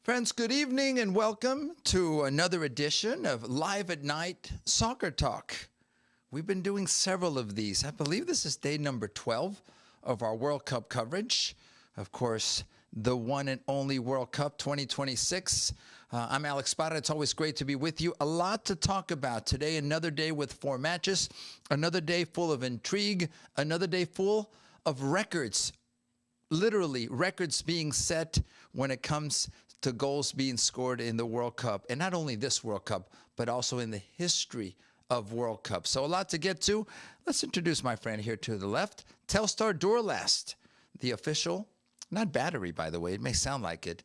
Friends, good evening and welcome to another edition of Live at Night Soccer Talk. We've been doing several of these. I believe this is day number 12 of our World Cup coverage. Of course, the one and only World Cup 2026. I'm Alex Parra. It's always great to be with you. A lot to talk about today. Another day with 4 matches. Another day full of intrigue. Another day full of records. Literally, records being set when it comes to goals being scored in the World Cup. And not only this World Cup, but also in the history of World Cup. So a lot to get to. Let's introduce my friend here to the left, Telstar Duralast, the official, not battery, by the way, it may sound like it,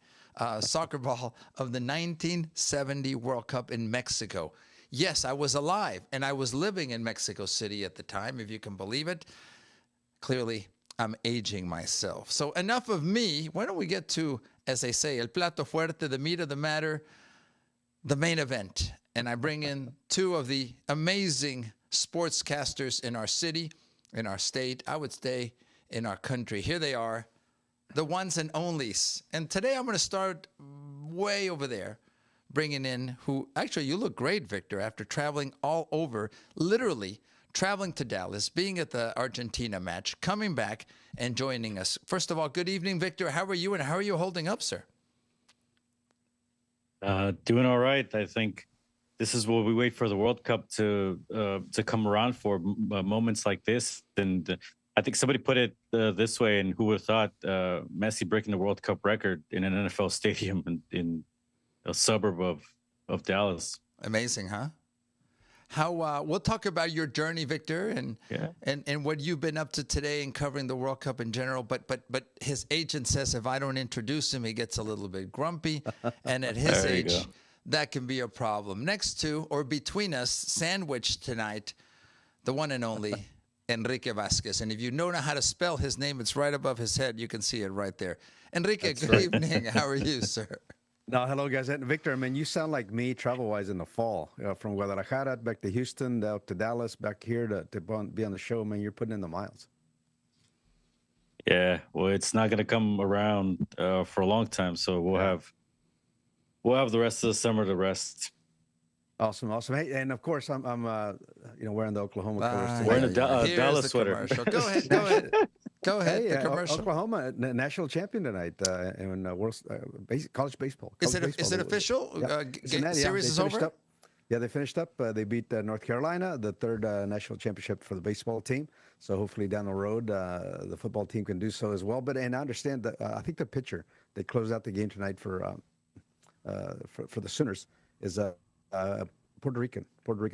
soccer ball of the 1970 World Cup in Mexico. Yes, I was alive, and I was living in Mexico City at the time, if you can believe it. Clearly, I'm aging myself. So enough of me. Why don't we get to, as they say, el plato fuerte, the meat of the matter, the main event. And I bring in 2 of the amazing sportscasters in our city, in our state, I would say in our country. Here they are, the ones and onlys. And today I'm going to start way over there, bringing in who, actually, you look great, Victor, after traveling all over, literally traveling to Dallas, being at the Argentina match, coming back and joining us. First of all, good evening, Victor. How are you and how are you holding up, sir? Doing all right. I think this is what we wait for the World Cup to come around for, moments like this. And I think somebody put it this way, and who would have thought Messi breaking the World Cup record in an NFL stadium in a suburb of Dallas. Amazing, huh? How we'll talk about your journey, Victor, and what you've been up to today in covering the World Cup in general. But his agent says if I don't introduce him, he gets a little bit grumpy, and at his age, that can be a problem. Next to or between us, sandwiched tonight, the one and only Enrique Vasquez. And if you don't know how to spell his name, it's right above his head. You can see it right there. Enrique, good evening. How are you, sir? No, hello, guys. And Victor, I mean, you sound like me travel-wise in the fall. From Guadalajara back to Houston, out to Dallas, back here to be on the show. Man, you're putting in the miles. Yeah, well, it's not going to come around for a long time, so we'll have the rest of the summer to rest. Awesome. Hey, and of course, I'm wearing the Oklahoma colors today. Wearing a Dallas sweater. Go ahead. Go ahead. Hey, the commercial. Oklahoma, national champion tonight in world college baseball. Is it official? Yep. Series is over? They finished up. They beat North Carolina, the 3rd national championship for the baseball team. So hopefully down the road, the football team can do so as well. And I understand that I think the pitcher they close out the game tonight for the Sooners is Puerto Rican.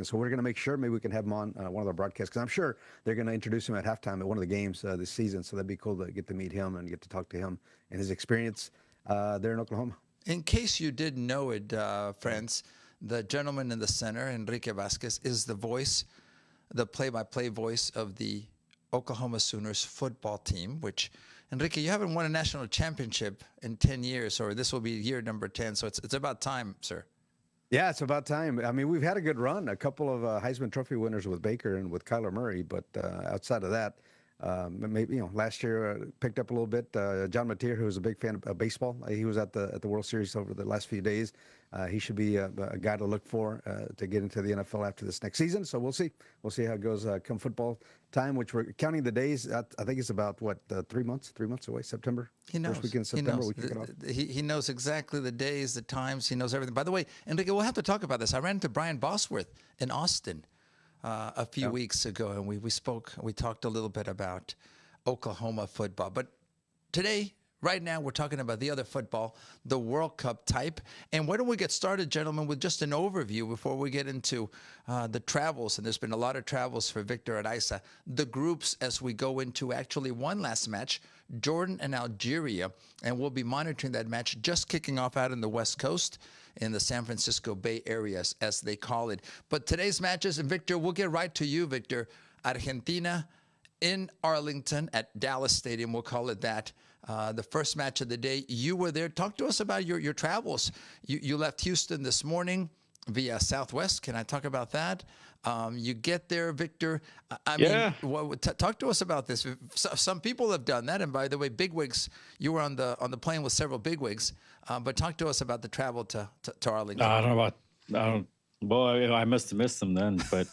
So we're going to make sure maybe we can have him on one of our broadcasts, because I'm sure they're going to introduce him at halftime at one of the games this season. So that'd be cool to get to meet him and get to talk to him and his experience there in Oklahoma. In case you didn't know it, friends, the gentleman in the center, Enrique Vasquez, is the voice, the play-by-play voice of the Oklahoma Sooners football team, which, Enrique, you haven't won a national championship in 10 years, or this will be year number 10. So it's about time, sir. Yeah, it's about time. I mean, we've had a good run, a couple of Heisman Trophy winners with Baker and with Kyler Murray, but outside of that, maybe last year picked up a little bit. John Mateer, who's a big fan of baseball, he was at the World Series over the last few days. He should be a guy to look for to get into the NFL after this next season. So we'll see how it goes come football time, which we're counting the days. I think it's about 3 months away. September. He knows. First weekend in September. We kick it off. He knows exactly the days, the times. He knows everything. By the way, Enrique, we'll have to talk about this. I ran into Brian Bosworth in Austin a few weeks ago, and we spoke. We talked a little bit about Oklahoma football, but today, right now, we're talking about the other football, the World Cup type. And why don't we get started, gentlemen, with just an overview before we get into the travels. And there's been a lot of travels for Victor Araiza. The groups as we go into actually one last match, Jordan and Algeria. And we'll be monitoring that match just kicking off out in the West Coast in the San Francisco Bay Area, as they call it. But today's matches, and Victor, we'll get right to you, Victor. Argentina in Arlington at Dallas Stadium, we'll call it that. The first match of the day. You were there. Talk to us about your travels. You left Houston this morning. via Southwest. Can I talk about that? You get there, Victor. I Yeah. mean, talk to us about this. Some people have done that, and by the way, bigwigs. You were on the plane with several bigwigs, but talk to us about the travel to Arlington. I don't know about. I don't. Well, I must have missed them then, but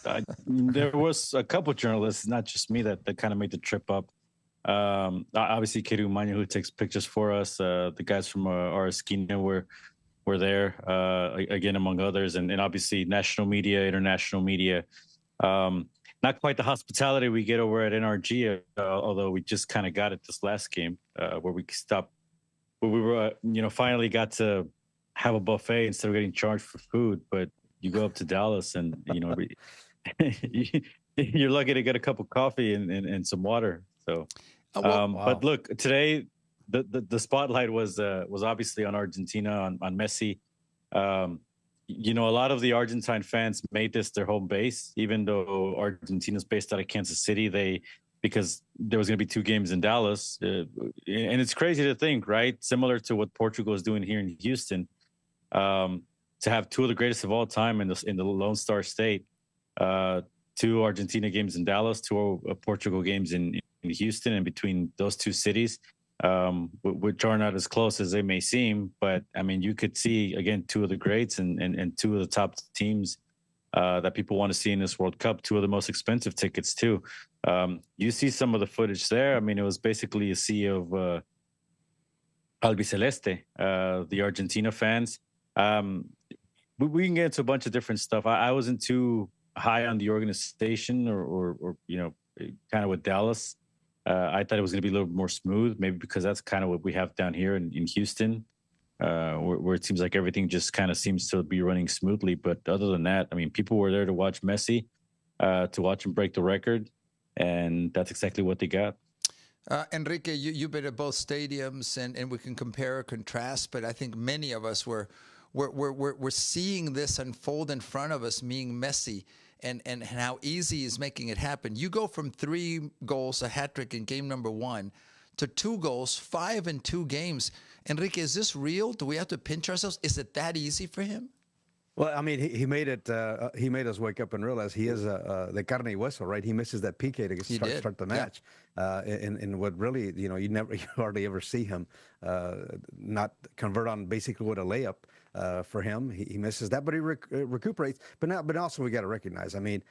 there was a couple journalists, not just me, that kind of made the trip up. Obviously, Keru Manya, who takes pictures for us. The guys from our Esquina were there again, among others, and obviously national media, international media. Not quite the hospitality we get over at NRG, although we just kind of got it this last game where we stopped, where we were, finally got to have a buffet instead of getting charged for food. But you go up to Dallas, and you're lucky to get a cup of coffee and some water. So, Wow. But look, today the spotlight was obviously on Argentina, on Messi. A lot of the Argentine fans made this their home base, even though Argentina's based out of Kansas City. Because there was going to be 2 games in Dallas, and it's crazy to think, right? Similar to what Portugal is doing here in Houston, to have 2 of the greatest of all time in the Lone Star State, 2 Argentina games in Dallas, 2 Portugal games in Houston, and between those 2 cities, which are not as close as they may seem, but I mean, you could see again 2 of the greats and 2 of the top teams that people want to see in this World Cup, 2 of the most expensive tickets too. You see some of the footage there. I mean, it was basically a sea of albiceleste, the Argentina fans. We can get into a bunch of different stuff. I wasn't too high on the organization or kind of with Dallas. I thought it was going to be a little more smooth, maybe because that's kind of what we have down here in Houston, where it seems like everything just kind of seems to be running smoothly. But other than that, I mean, people were there to watch Messi, to watch him break the record, and that's exactly what they got. Enrique, you've been at both stadiums, and we can compare or contrast, but I think many of us we're seeing this unfold in front of us, being Messi, and how easy is making it happen. You go from 3 goals, a hat trick in game number 1, to 2 goals, 5 in 2 games. Enrique, is this real? Do we have to pinch ourselves? Is it that easy for him? Well, I mean, he made it. He made us wake up and realize he is the carne y hueso, right? He misses that PK to start the match, and what really, you hardly ever see him not convert on basically with a layup for him. He misses that, but he recuperates. But also we got to recognize. I mean,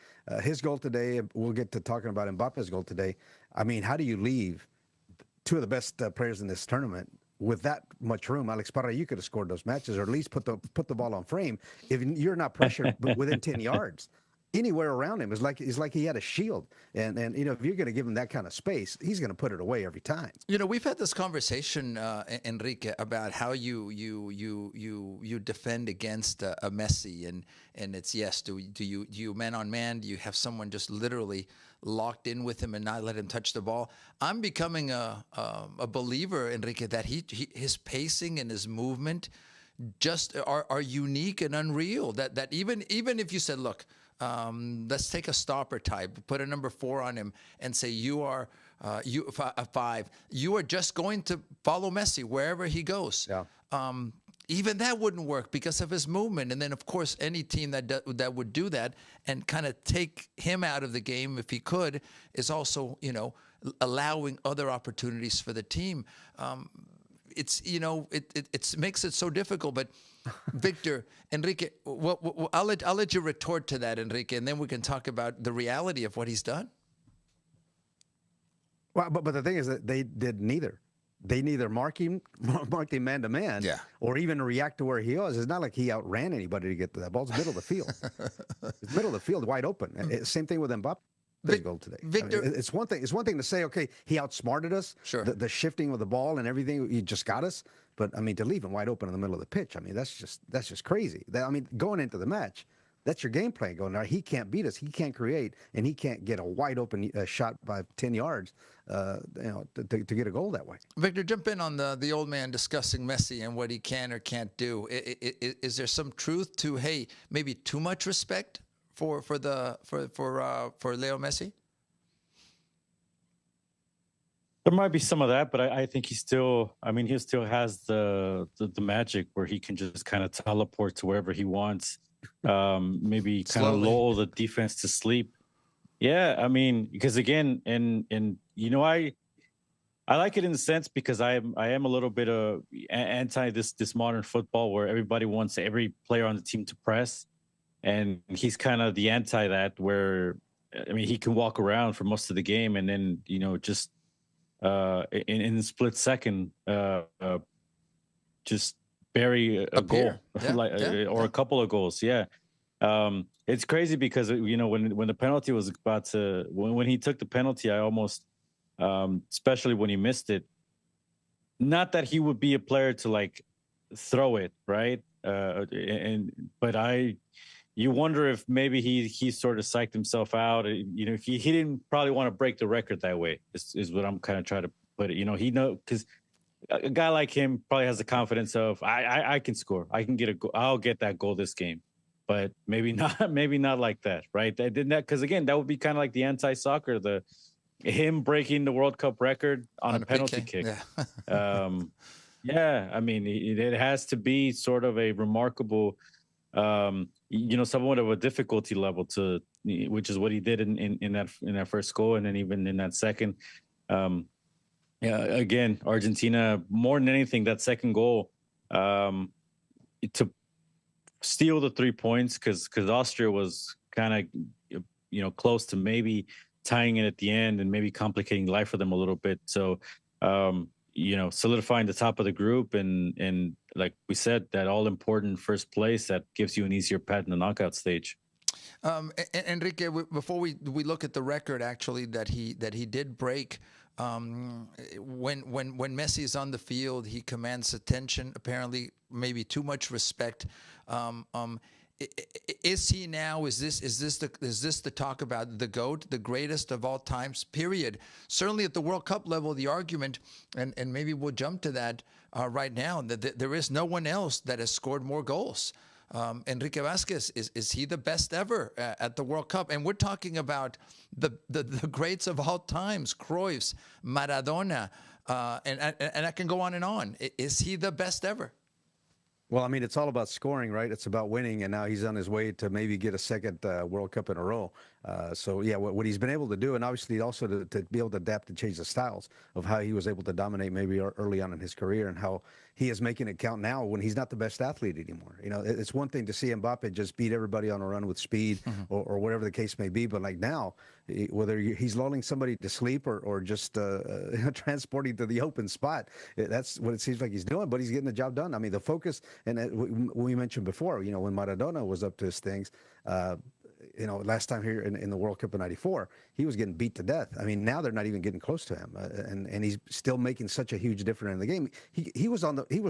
his goal today. We'll get to talking about Mbappe's goal today. I mean, how do you leave 2 of the best players in this tournament with that much room? Alex Parra, you could have scored those matches, or at least put the ball on frame. If you're not pressured within 10 yards, anywhere around him is like he had a shield. And if you're going to give him that kind of space, he's going to put it away every time. We've had this conversation, Enrique, about how you defend against a Messi, and it's yes. Do you man on man? Do you have someone just literally locked in with him and not let him touch the ball? I'm becoming a believer, Enrique, that his pacing and his movement just are unique and unreal. That even if you said, look, let's take a stopper type, put a number 4 on him, and say you are a 5. You are just going to follow Messi wherever he goes. Yeah. Even that wouldn't work because of his movement. And then, of course, any team that would do that and kind of take him out of the game, if he could, is also, allowing other opportunities for the team. It makes it so difficult. But Victor, Enrique, I'll let you retort to that, Enrique, and then we can talk about the reality of what he's done. Well, but the thing is that they did neither. They neither marked him man to man, or even react to where he was. It's not like he outran anybody to get to that ball. It's middle of the field. It's middle of the field, wide open. Same thing with Mbappe's goal today. Victor, I mean, it's one thing. It's one thing to say, okay, he outsmarted us. Sure. The shifting of the ball and everything, he just got us. But I mean, to leave him wide open in the middle of the pitch, I mean, that's just crazy. Going into the match, that's your game plan. Going, he can't beat us. He can't create, and he can't get a wide open shot by 10 yards, to get a goal that way. Victor, jump in on the old man discussing Messi and what he can or can't do. Is there some truth to maybe too much respect for Leo Messi? There might be some of that, but I think he still has the magic where he can just kind of teleport to wherever he wants. maybe kind of Slowly. lull the defense to sleep. Yeah, I mean, because again, and I like it in the sense because I am a little bit of anti this modern football where everybody wants every player on the team to press, and he's kind of the anti that where I mean he can walk around for most of the game and then just in a split second just bury a goal Appear. Yeah, like or a couple of goals. Yeah. It's crazy because when the penalty was about to when he took the penalty, I almost especially when he missed it. Not that he would be a player to like throw it, right? But you wonder if maybe he sort of psyched himself out. He didn't probably want to break the record that way. Is what I'm kind of trying to put it. He because a guy like him probably has the confidence of I can score. I can get a goal. I'll get that goal this game. But maybe not. Maybe not like that, right? That didn't that because again that would be kind of like the anti-soccer, him breaking the World Cup record on a penalty PK. kick. Yeah. Yeah, I mean, it has to be sort of a remarkable, somewhat of a difficulty level which is what he did in that first goal, and then even in that second. Yeah, again, Argentina more than anything, that second goal, to steal the 3 points because Austria was kind of close to maybe tying it at the end and maybe complicating life for them a little bit. So, solidifying the top of the group and like we said, that all important first place that gives you an easier path in the knockout stage. Enrique, before we look at the record actually that he did break, when Messi is on the field, he commands attention. Apparently, maybe too much respect. Is he now? Is this the talk about the GOAT, the greatest of all times? Period. Certainly at the World Cup level, the argument, and maybe we'll jump to that right now. That there is no one else that has scored more goals. Enrique Vasquez, is he the best ever at the World Cup? And we're talking about the greats of all times: Cruyff, Maradona, and I can go on and on. Is he the best ever? Well, I mean, it's all about scoring, right? It's about winning, and now he's on his way to maybe get a second World Cup in a row. So, yeah, what he's been able to do, and obviously also to be able to adapt and change the styles of how he was able to dominate maybe early on in his career and how he is making it count now when he's not the best athlete anymore. It's one thing to see Mbappe just beat everybody on a run with speed or whatever the case may be, but like now, whether he's lulling somebody to sleep or just transporting to the open spot, that's what it seems like he's doing, but he's getting the job done. I mean, the focus, and we mentioned before, when Maradona was up to his things, last time here in the World Cup in '94, he was getting beat to death. I mean, now they're not even getting close to him, and he's still making such a huge difference in the game. He was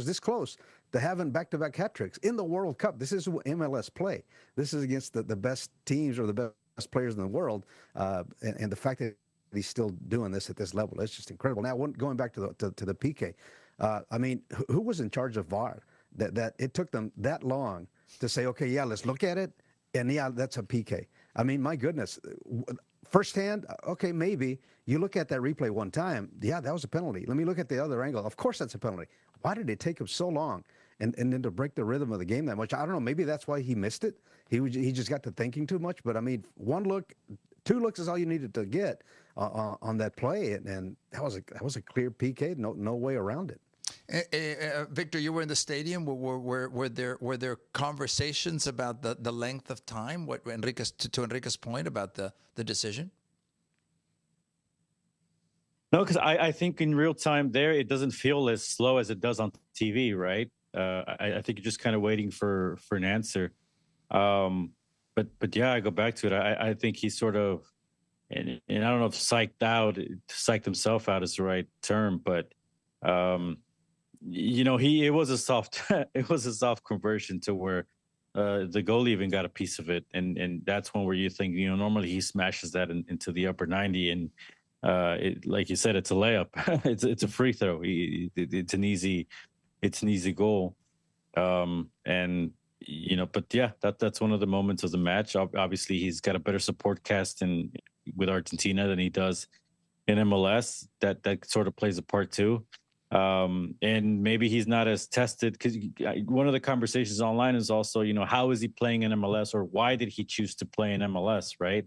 this close to having back-to-back hat tricks in the World Cup. This is MLS play. This is against the best teams or the best players in the world, and the fact that he's still doing this at this level is just incredible. Now, going back to the PK, I mean, who was in charge of VAR? That it took them that long to say, okay, yeah, let's look at it. And yeah, that's a PK. I mean, my goodness. Firsthand, okay, maybe. You look at that replay one time, yeah, that was a penalty. Let me look at the other angle. Of course that's a penalty. Why did it take him so long and then to break the rhythm of the game that much? I don't know. Maybe that's why he missed it. He just got to thinking too much. But, I mean, one look, two looks is all you needed to get on that play. And that was a clear PK, no way around it. Victor, you were in the stadium. Were there conversations about the length of time? What to Enrique's point about the decision? No, because I think in real time there it doesn't feel as slow as it does on TV, right? I think you're just kind of waiting for an answer. But yeah, I go back to it. I think he's sort of, and I don't know if psyched himself out is the right term, but. It was a soft conversion to where the goalie even got a piece of it, and that's one where you think normally he smashes that into the upper 90, and like you said, it's a layup. it's a free throw. It's an easy goal, and but yeah, that's one of the moments of the match. Obviously, he's got a better support cast with Argentina than he does in MLS. That sort of plays a part too. And maybe he's not as tested, because one of the conversations online is also, how is he playing in MLS, or why did he choose to play in MLS, right?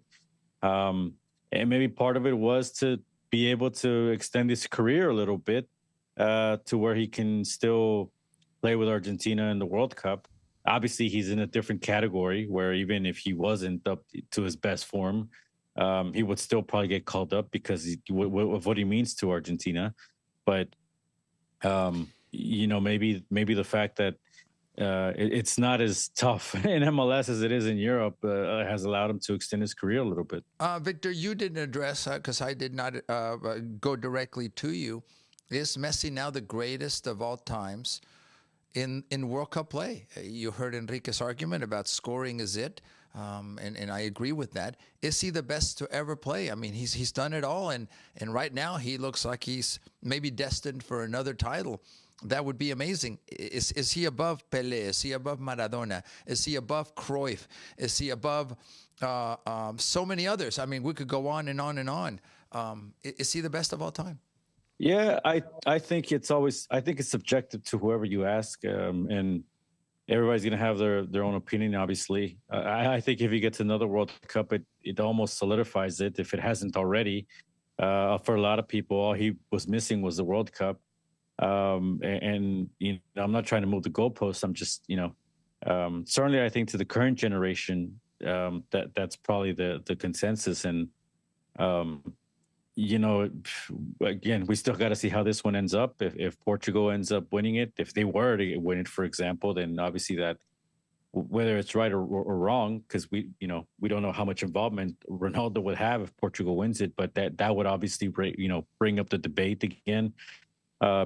Um, and maybe part of it was to be able to extend his career a little bit, to where he can still play with Argentina in the World Cup. Obviously, he's in a different category where even if he wasn't up to his best form, he would still probably get called up because of what he means to Argentina. But maybe the fact that it's not as tough in MLS as it is in Europe has allowed him to extend his career a little bit. Victor, you didn't address, because I did not go directly to you. Is Messi now the greatest of all times in World Cup play? You heard Enrique's argument about scoring is it, and I agree with that. Is he the best to ever play? I mean, he's done it all, and right now he looks like he's maybe destined for another title. That would be amazing. Is he above Pelé? Is he above Maradona? Is he above Cruyff? Is he above so many others? I mean, we could go on and on and on. Is he the best of all time? Yeah, I think it's subjective to whoever you ask, and everybody's going to have their own opinion, obviously. I think if he gets another World Cup, it almost solidifies it, if it hasn't already. For a lot of people, all he was missing was the World Cup. And I'm not trying to move the goalposts. I'm just, certainly I think to the current generation, that's probably the consensus. And, again, we still got to see how this one ends up. If Portugal ends up winning it, if they were to win it, for example, then obviously that, whether it's right or wrong, because we don't know how much involvement Ronaldo would have if Portugal wins it, but that would obviously bring up the debate again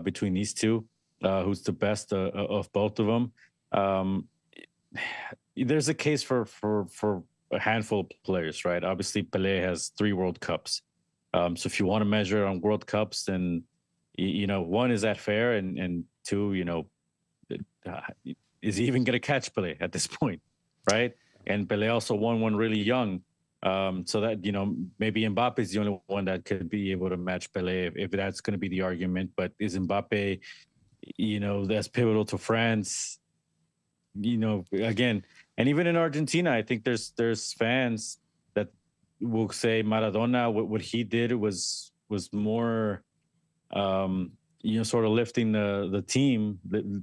between these two, who's the best of both of them. There's a case for a handful of players, right? Obviously, Pelé has 3 World Cups. So if you want to measure on World Cups, then one, is that fair, and 2, is he even going to catch Pelé at this point, right? And Pelé also won one really young. So that, maybe Mbappe is the only one that could be able to match Pelé, if that's going to be the argument. But is Mbappe, that's pivotal to France, again, and even in Argentina, I think there's fans that will say Maradona, what he did was more, sort of lifting the team,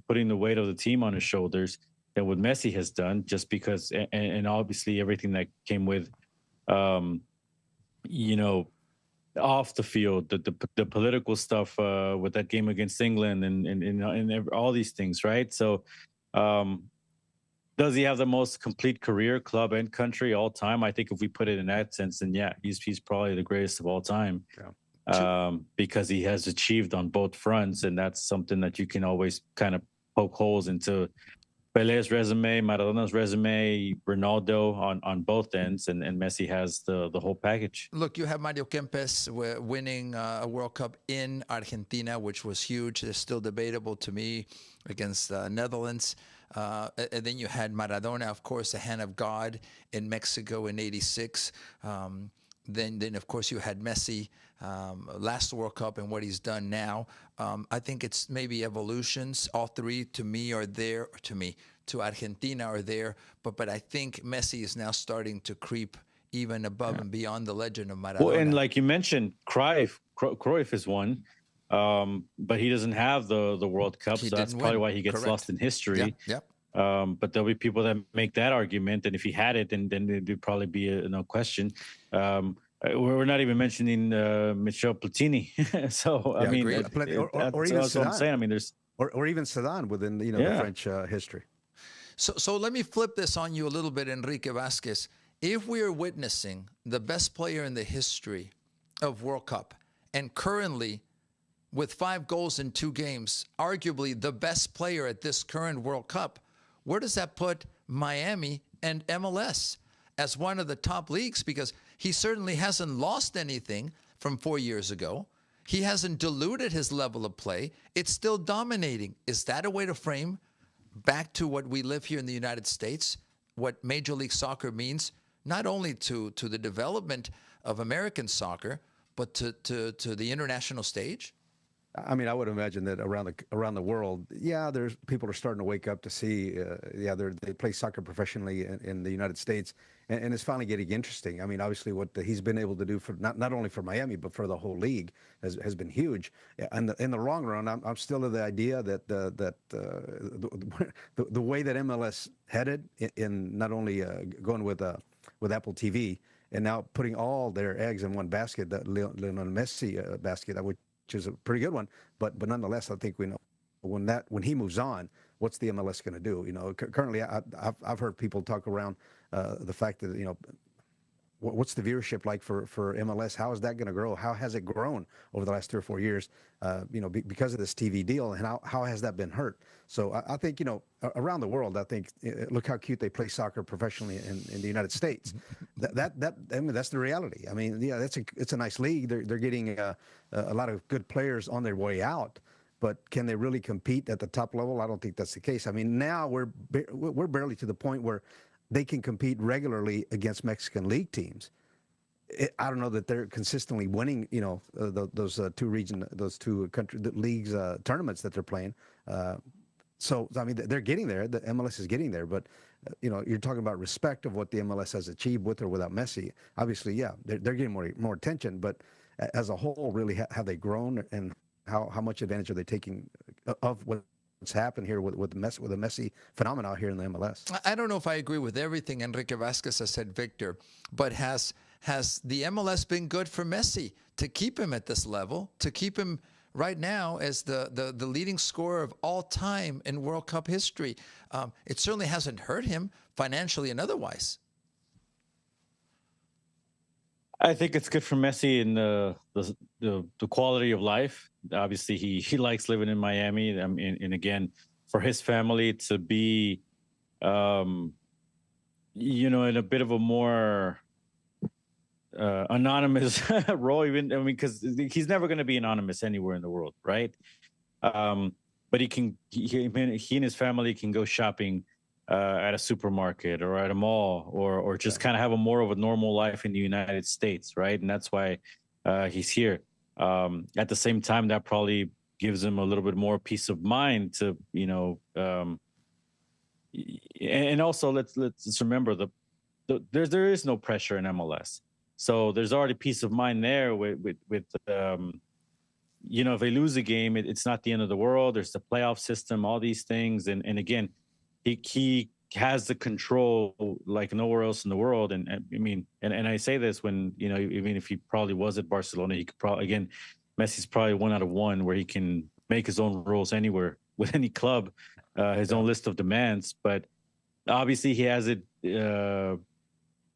putting the weight of the team on his shoulders than what Messi has done, just because, and obviously everything that came with, off the field, the political stuff with that game against England and all these things, right? So, does he have the most complete career, club and country, all time? I think if we put it in that sense, then yeah, he's probably the greatest of all time, because he has achieved on both fronts, and that's something that you can always kind of poke holes into. Pelé's resume, Maradona's resume, Ronaldo on both ends, and Messi has the whole package. Look, you have Mario Kempes winning a World Cup in Argentina, which was huge. It's still debatable to me, against Netherlands. And then you had Maradona, of course, the hand of God in Mexico in '86. Then of course, you had Messi last World Cup and what he's done now. I think it's maybe evolutions. All 3 to me are there. To Argentina are there. But I think Messi is now starting to creep even above and beyond the legend of Maradona. Well, and like you mentioned, Cruyff is one. But he doesn't have the World Cup, so that's probably why he gets lost in history. Yep. But there'll be people that make that argument, and if he had it, then it'd probably be no question. We're not even mentioning Michel Platini. So Yeah, I mean, or even that's what I'm saying. I mean, there's or even Zidane within the French history. So let me flip this on you a little bit, Enrique Vasquez. If we are witnessing the best player in the history of World Cup, and currently with 5 goals in 2 games, arguably the best player at this current World Cup, where does that put Miami and MLS as one of the top leagues? Because he certainly hasn't lost anything from 4 years ago. He hasn't diluted his level of play. It's still dominating. Is that a way to frame back to what we live here in the United States, what Major League Soccer means, not only to the development of American soccer, but to the international stage? I mean, I would imagine that around the world, yeah, there's people are starting to wake up to see, yeah, they play soccer professionally in the United States, and it's finally getting interesting. I mean, obviously, what he's been able to do for not only for Miami but for the whole league has been huge. Yeah, and in the long run, I'm still of the idea that the way that MLS headed in not only going with Apple TV and now putting all their eggs in one basket, the Lionel Messi basket, which is a pretty good one. But nonetheless, I think we know when he moves on, what's the MLS going to do? You know, currently I've heard people talk around the fact that what's the viewership like for MLS? How is that going to grow? How has it grown over the last 3 or 4 years? Because of this TV deal, and how has that been hurt? So I think around the world, I think look how cute they play soccer professionally in the United States. I mean that's the reality. I mean, yeah, it's a nice league. They're getting a lot of good players on their way out. But can they really compete at the top level? I don't think that's the case. I mean, now we're barely to the point where they can compete regularly against Mexican league teams. I don't know that they're consistently winning, those two country leagues tournaments that they're playing. So I mean, they're getting there. The MLS is getting there, but you're talking about respect of what the MLS has achieved with or without Messi. Obviously, yeah, they're getting more attention, but as a whole, really, have they grown, and how much advantage are they taking of what's happened here with the Messi phenomenon here in the MLS? I don't know if I agree with everything Enrique Vasquez has said, Victor, but has the MLS been good for Messi to keep him at this level, to keep him right now as the leading scorer of all time in World Cup history? It certainly hasn't hurt him financially and otherwise. I think it's good for Messi in the quality of life. Obviously, he likes living in Miami. I mean, and again, for his family to be, in a bit of a more anonymous role, because he's never going to be anonymous anywhere in the world, right? But he and his family can go shopping at a supermarket or at a mall, or just kind of have more of a normal life in the United States, right? And that's why he's here. At the same time, that probably gives him a little bit more peace of mind to, and also let's remember there is no pressure in MLS, so there's already peace of mind there with if they lose a game, it's not the end of the world. There's the playoff system, all these things, and again, he has the control like nowhere else in the world. And I mean, and I say this when, even if he probably was at Barcelona, he could probably, again, Messi's probably 1 out of 1 where he can make his own rules anywhere with any club, his own list of demands. But obviously he has it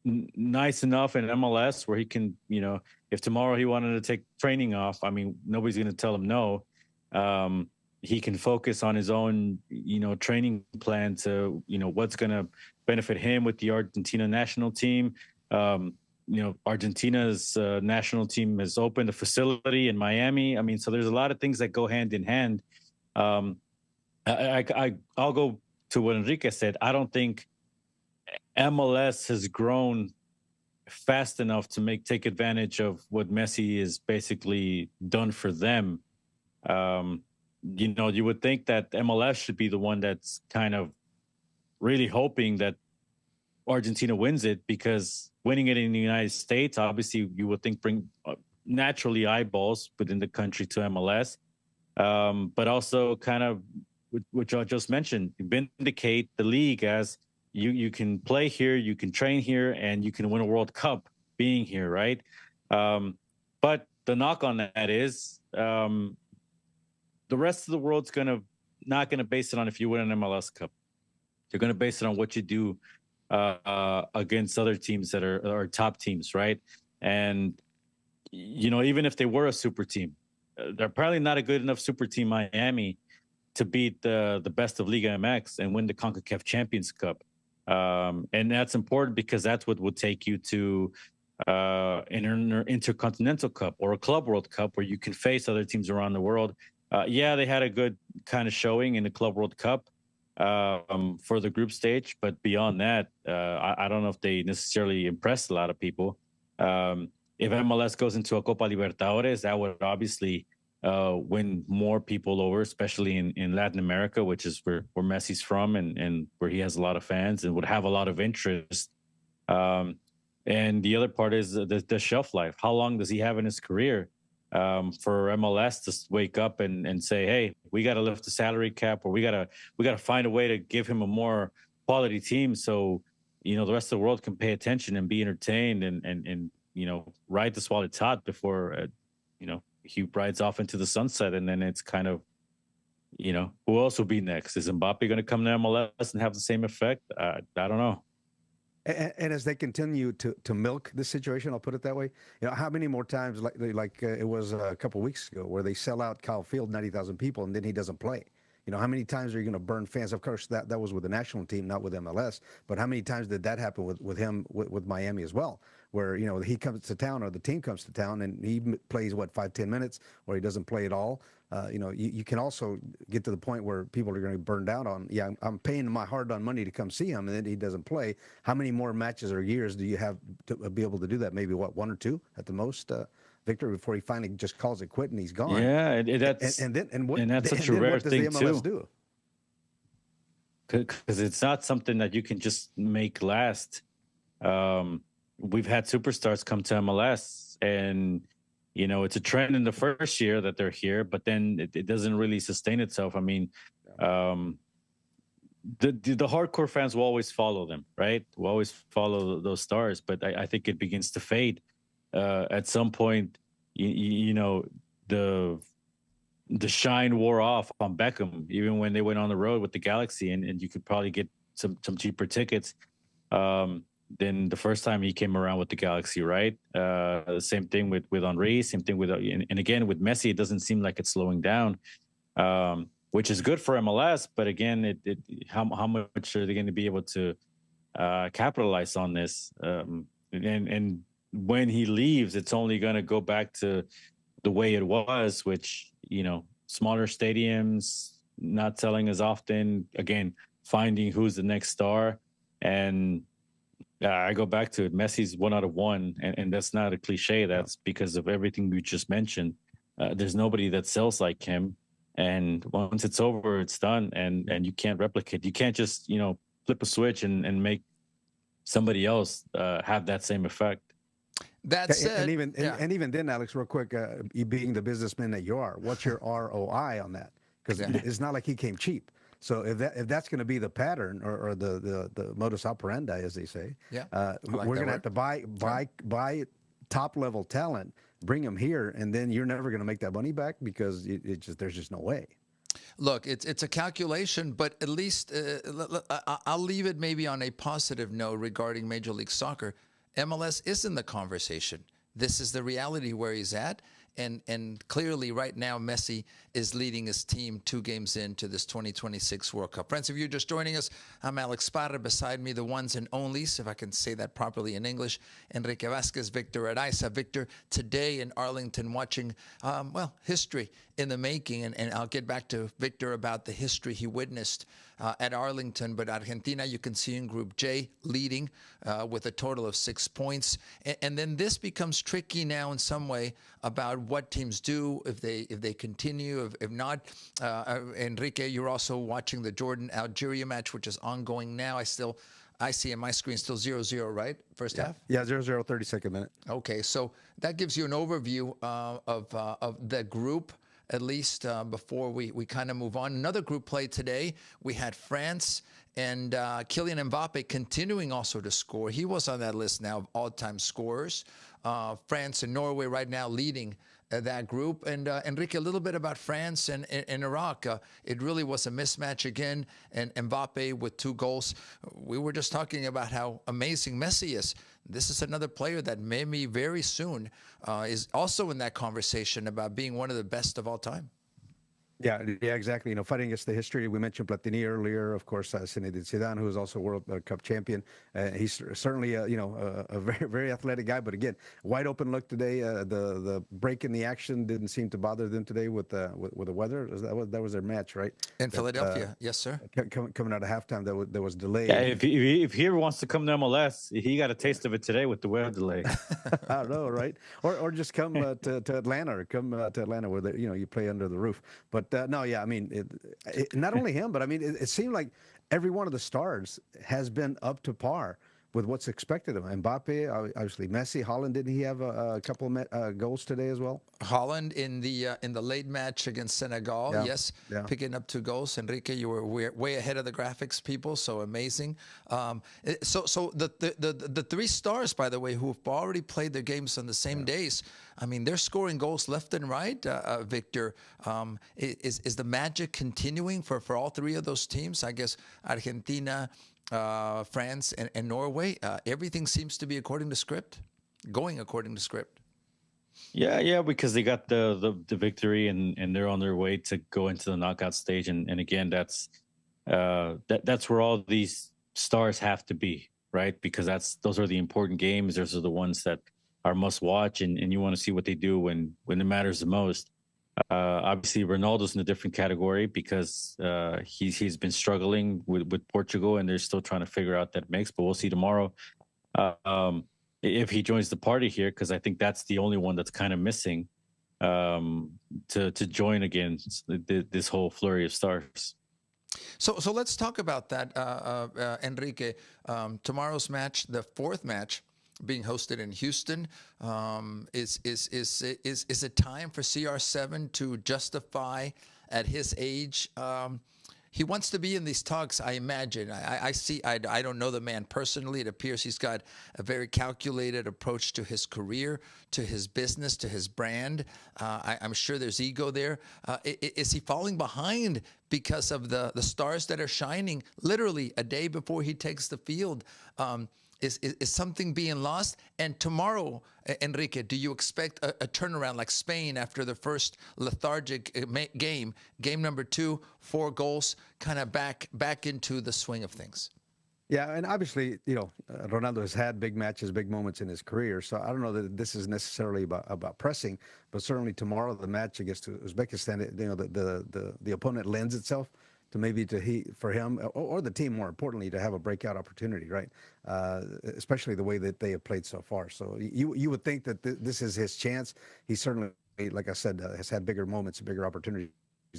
nice enough in MLS where he can, if tomorrow he wanted to take training off, I mean, nobody's going to tell him no. He can focus on his own, training plan to, what's going to benefit him with the Argentina national team. Argentina's national team has opened a facility in Miami. I mean, so there's a lot of things that go hand in hand. I'll go to what Enrique said. I don't think MLS has grown fast enough to take advantage of what Messi is basically done for them. You would think that MLS should be the one that's kind of really hoping that Argentina wins it, because winning it in the United States, obviously, you would think bring naturally eyeballs within the country to MLS, but also kind of, which I just mentioned, vindicate the league as you can play here, you can train here, and you can win a World Cup being here, right? But the knock on that is, the rest of the world's not gonna base it on if you win an MLS Cup. They're gonna base it on what you do against other teams that are top teams, right? And even if they were a super team, they're probably not a good enough super team, Miami, to beat the best of Liga MX and win the CONCACAF Champions Cup. And that's important because that's what would take you to an Intercontinental Cup or a Club World Cup, where you can face other teams around the world. Yeah, they had a good kind of showing in the Club World Cup for the group stage, but beyond that, I don't know if they necessarily impressed a lot of people. If MLS goes into a Copa Libertadores, that would obviously win more people over, especially in Latin America, which is where Messi's from, and where he has a lot of fans and would have a lot of interest. And the other part is the shelf life. How long does he have in his career? For MLS to wake up and say, "Hey, we got to lift the salary cap, or we gotta find a way to give him a more quality team, so the rest of the world can pay attention and be entertained and ride this while it's hot before he rides off into the sunset." And then it's kind of who else will be next? Is Mbappe going to come to MLS and have the same effect? I don't know. And as they continue to milk this situation, I'll put it that way. How many more times, like it was a couple of weeks ago, where they sell out Kyle Field, 90,000 people, and then he doesn't play? How many times are you going to burn fans? Of course, that was with the national team, not with MLS. But how many times did that happen with him with Miami as well? Where he comes to town, or the team comes to town, and he plays 5-10 minutes, or he doesn't play at all. You can also get to the point where people are going to be burned out on. Yeah, I'm paying my hard-earned money to come see him, and then he doesn't play. How many more matches or years do you have to be able to do that? Maybe one or two at the most, Victor, before he finally just calls it quit and he's gone. Yeah, that's such a rare thing too. Because it's not something that you can just make last. We've had superstars come to MLS, and it's a trend in the first year that they're here, but then it doesn't really sustain itself. I mean, the hardcore fans will always follow them, right? Will always follow those stars, but I think it begins to fade. At some point, the shine wore off on Beckham, even when they went on the road with the Galaxy, and you could probably get some cheaper tickets than the first time he came around with the Galaxy, right? Same thing with Henry, same thing with, and again, with Messi, it doesn't seem like it's slowing down, which is good for MLS. But again, how much are they going to be able to capitalize on this? And when he leaves, it's only going to go back to the way it was, which, smaller stadiums, not selling as often, again, finding who's the next star. And I go back to it. Messi's 1 out of 1, and that's not a cliche. That's because of everything you just mentioned. There's nobody that sells like him. And once it's over, it's done, and you can't replicate. You can't just, flip a switch and make somebody else have that same effect. That said, and even then, Alex, real quick, you being the businessman that you are, what's your ROI on that? Because it's not like he came cheap. So if that's going to be the pattern or the modus operandi, as they say, we're going to have to buy top level talent, bring them here, and then you're never going to make that money back because there's just no way. Look, it's a calculation, but at least I'll leave it maybe on a positive note regarding Major League Soccer. MLS is in the conversation. This is the reality where he's at. And clearly right now, Messi is leading his team 2 games into this 2026 World Cup. Friends, if you're just joining us, I'm Alex Parra. Beside me, the ones and onlys, if I can say that properly in English, Enrique Vasquez, Victor Araiza. Victor, today in Arlington, watching, history in the making. And I'll get back to Victor about the history he witnessed at Arlington. But Argentina, you can see in Group J, leading with a total of 6 points. And then this becomes tricky now in some way about what teams do if they continue, if not. Enrique, you're also watching the Jordan-Algeria match, which is ongoing now. I see in my screen still 0-0, right? First half? Yeah, 0-0, 32nd minute. Okay, so that gives you an overview of the group, at least before we kind of move on. Another group play today, we had France and Kylian Mbappe continuing also to score. He was on that list now of all-time scorers. France and Norway right now leading that group. And Enrique, a little bit about France and Iraq. It really was a mismatch again, and Mbappe with 2 goals. We were just talking about how amazing Messi is. This is another player that maybe very soon is also in that conversation about being one of the best of all time. Yeah, exactly. Fighting against the history. We mentioned Platini earlier, of course, Zinedine Zidane, who is also World Cup champion. He's certainly, a very, very athletic guy. But again, wide open look today. The break in the action didn't seem to bother them today with the weather. That was their match, right? In That Philadelphia. Yes, sir. coming out of halftime, that was Yeah, delayed. if he ever wants to come to MLS, he got a Yeah. taste of it today with the weather delay. I don't know, right? Or just come to Atlanta, or come to Atlanta where you play under the roof. But no, yeah, I mean, not only him, but I mean, it seemed like every one of the stars has been up to par with what's expected of him. Mbappe, obviously Messi, Holland, didn't he have a couple of goals today as well? Holland in the late match against Senegal, Yeah, yes, yeah. picking up 2 goals. Enrique, you were way ahead of the graphics people, so amazing. So the 3 stars, by the way, who have already played their games on the same days, I mean, they're scoring goals left and right. Victor, is the magic continuing for all 3 of those teams? I guess Argentina, France, and Norway. Everything seems to be according to script, going according to script. Yeah, because they got the victory and they're on their way to go into the knockout stage. And again, that's where all these stars have to be, right? Because those are the important games. Those are the ones that are must watch, and you want to see what they do when it matters the most. Obviously, Ronaldo's in a different category because he's been struggling with Portugal, and they're still trying to figure out that mix. But we'll see tomorrow if he joins the party here, because I think that's the only one that's kind of missing to join again this whole flurry of stars. So let's talk about that, Enrique. Tomorrow's match, the 4th match, being hosted in Houston, is it time for CR7 to justify at his age? He wants to be in these talks, I imagine. I don't know the man personally. It appears he's got a very calculated approach to his career, to his business, to his brand. I'm sure there's ego there. Is he falling behind because of the stars that are shining literally a day before he takes the field? Is something being lost? And tomorrow, Enrique, do you expect a turnaround like Spain after the first lethargic game number 2, 4 goals, kind of back into the swing of things? Yeah, and obviously, Ronaldo has had big matches, big moments in his career. So I don't know that this is necessarily about pressing, but certainly tomorrow, the match against Uzbekistan, the opponent lends itself to maybe for him or the team, more importantly, to have a breakout opportunity, right? Especially the way that they have played so far. So you would think that this is his chance. He certainly, like I said, has had bigger moments, bigger opportunities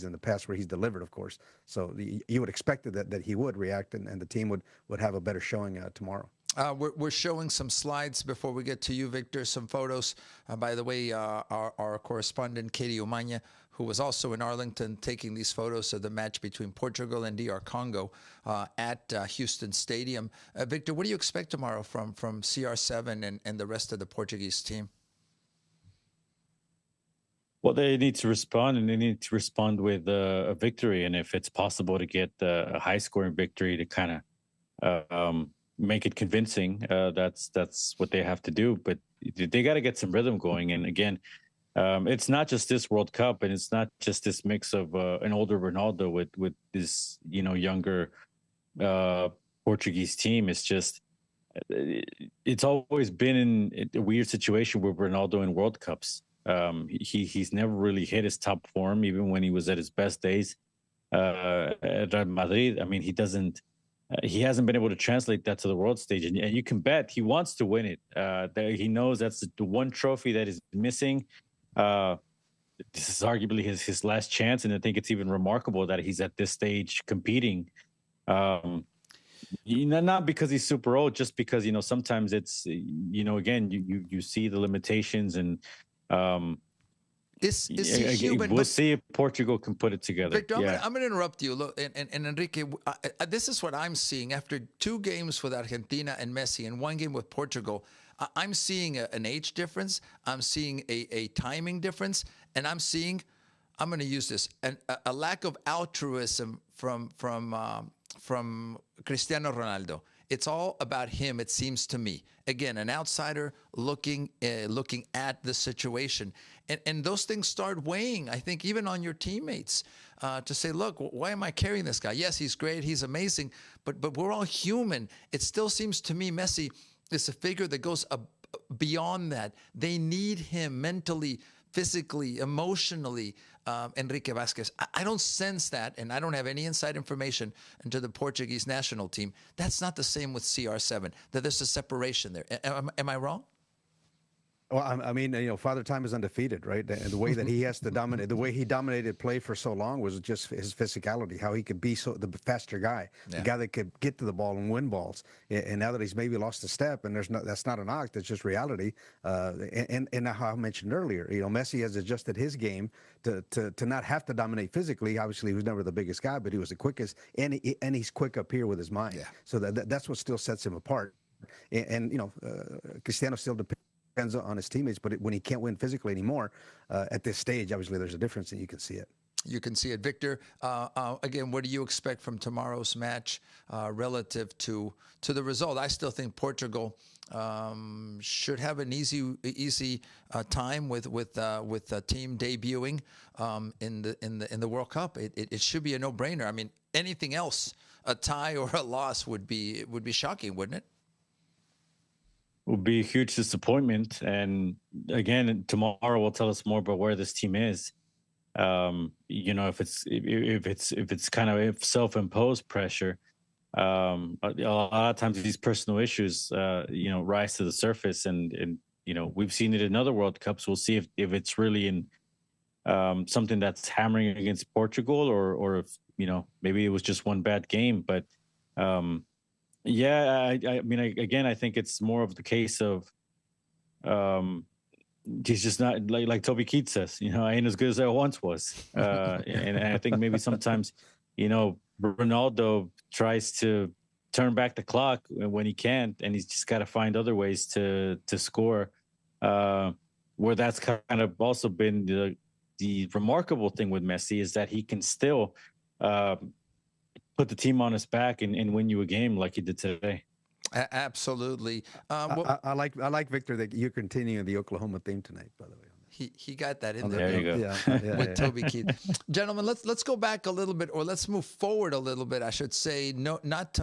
in the past where he's delivered, of course. So you would expect that he would react, and the team would have a better showing tomorrow. We're showing some slides before we get to you, Victor, some photos. By the way, our correspondent, Katie Umanya, who was also in Arlington taking these photos of the match between Portugal and DR Congo at Houston Stadium. Victor, what do you expect tomorrow from CR7 and the rest of the Portuguese team? Well, they need to respond, and they need to respond with a victory. And if it's possible to get a high-scoring victory to kind of make it convincing, that's what they have to do. But they got to get some rhythm going. And again, it's not just this World Cup, and it's not just this mix of an older Ronaldo with this younger Portuguese team. It's just it's always been in a weird situation with Ronaldo in World Cups. He's never really hit his top form, even when he was at his best days at Real Madrid. I mean, he hasn't been able to translate that to the world stage, and you can bet he wants to win it. He knows that's the one trophy that is missing. This is arguably his last chance, and I think it's even remarkable that he's at this stage competing. Not because he's super old, just because sometimes it's again you see the limitations, and is he human? We'll see if Portugal can put it together. Victor, I'm going to interrupt you. Look, and Enrique, this is what I'm seeing after 2 games with Argentina and Messi and 1 game with Portugal. I'm seeing an age difference. I'm seeing a timing difference, and I'm seeing, I'm going to use this, a lack of altruism from Cristiano Ronaldo. It's all about him, it seems to me. Again, an outsider looking at the situation. And those things start weighing, I think, even on your teammates to say, look, why am I carrying this guy? Yes, he's great, he's amazing, but we're all human. It still seems to me Messi is a figure that goes beyond that. They need him mentally, physically, emotionally, Enrique Vasquez. I don't sense that, and I don't have any inside information into the Portuguese national team. That's not the same with CR7, that there's a separation there. Am I wrong? Well, I mean, Father Time is undefeated, right? And the way that he has to dominate, the way he dominated play for so long was just his physicality, how he could be the faster guy, the guy that could get to the ball and win balls. And now that he's maybe lost a step, and that's not a knock, that's just reality. And how I mentioned earlier, Messi has adjusted his game to not have to dominate physically. Obviously, he was never the biggest guy, but he was the quickest, and he's quick up here with his mind. Yeah. So that's what still sets him apart. And Cristiano still depends on his teammates, but when he can't win physically anymore at this stage, obviously there's a difference, and you can see it. You can see it. Victor, again, what do you expect from tomorrow's match relative to the result? I still think Portugal should have an easy time with a team debuting in the World Cup. It should be a no-brainer. I mean, anything else, a tie or a loss would be shocking, wouldn't it? Would be a huge disappointment. And again, tomorrow will tell us more about where this team is. If it's kind of self-imposed pressure, a lot of times these personal issues, rise to the surface, and we've seen it in other World Cups. We'll see if it's really in something that's hammering against Portugal, or if maybe it was just one bad game, but. Yeah, I mean, I think it's more of the case of he's just not like Toby Keith says, I ain't as good as I once was. And I think maybe sometimes, Ronaldo tries to turn back the clock when he can't, and he's just got to find other ways to score. Where that's kind of also been the remarkable thing with Messi is that he can still put the team on his back and win you a game like he did today. Absolutely. I like Victor that you're continuing the Oklahoma theme tonight, by the way. He got that in there. There you go. With Toby Keith. Gentlemen, let's go back a little bit, or let's move forward a little bit, I should say. No, not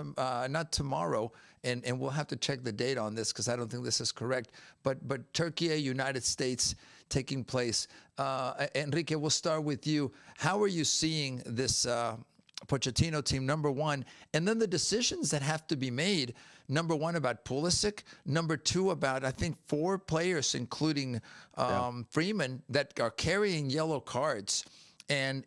tomorrow, and we'll have to check the date on this because I don't think this is correct. But Turkey, United States taking place. Enrique, we'll start with you. How are you seeing this Pochettino team, number one, and then the decisions that have to be made, number one, about Pulisic, number two, about, I think, 4 players, including Freeman, that are carrying yellow cards. And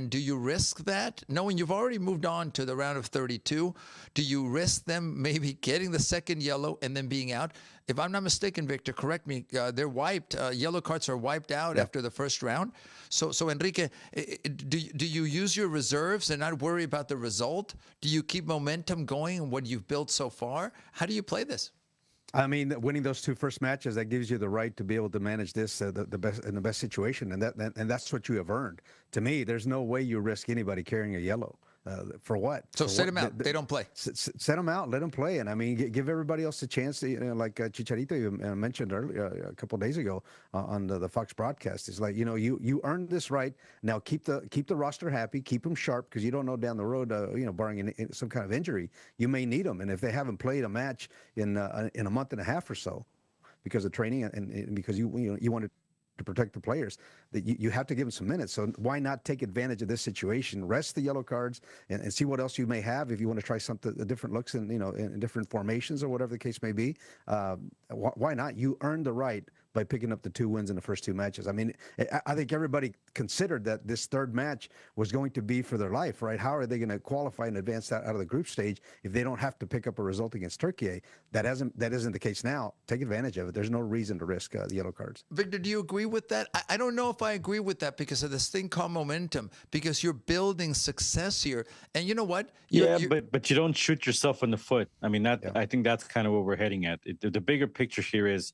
do you risk that? Knowing you've already moved on to the round of 32, do you risk them maybe getting the second yellow and then being out? If I'm not mistaken, Victor, correct me, they're wiped. Yellow cards are wiped out after the first round. So Enrique, do you use your reserves and not worry about the result? Do you keep momentum going in what you've built so far? How do you play this? I mean, winning those 2 first matches, that gives you the right to be able to manage this the best in the best situation, and that's what you have earned. To me, there's no way you risk anybody carrying a yellow. For what? So set them out. They don't play. Set them out. Let them play. And I mean, give everybody else a chance. To, like Chicharito you mentioned earlier, a couple of days ago on the Fox broadcast. It's like, you earned this right. Now keep the roster happy. Keep them sharp, because you don't know down the road, barring some kind of injury, you may need them. And if they haven't played a match in a month and a half or so, because of training and because you wanted to protect the players, that you have to give them some minutes. So why not take advantage of this situation, rest the yellow cards, and see what else you may have if you want to try something, different looks in different formations or whatever the case may be. Why not? You earned the right by picking up the 2 wins in the first 2 matches. I mean, I think everybody considered that this third match was going to be for their life, right? How are they going to qualify and advance out of the group stage if they don't have to pick up a result against Turkey? That isn't the case now. Take advantage of it. There's no reason to risk the yellow cards. Victor, do you agree with that? I don't know if I agree with that because of this thing called momentum, because you're building success here. And you know what? But you don't shoot yourself in the foot. I mean, I think that's kind of where we're heading at. The bigger picture here is,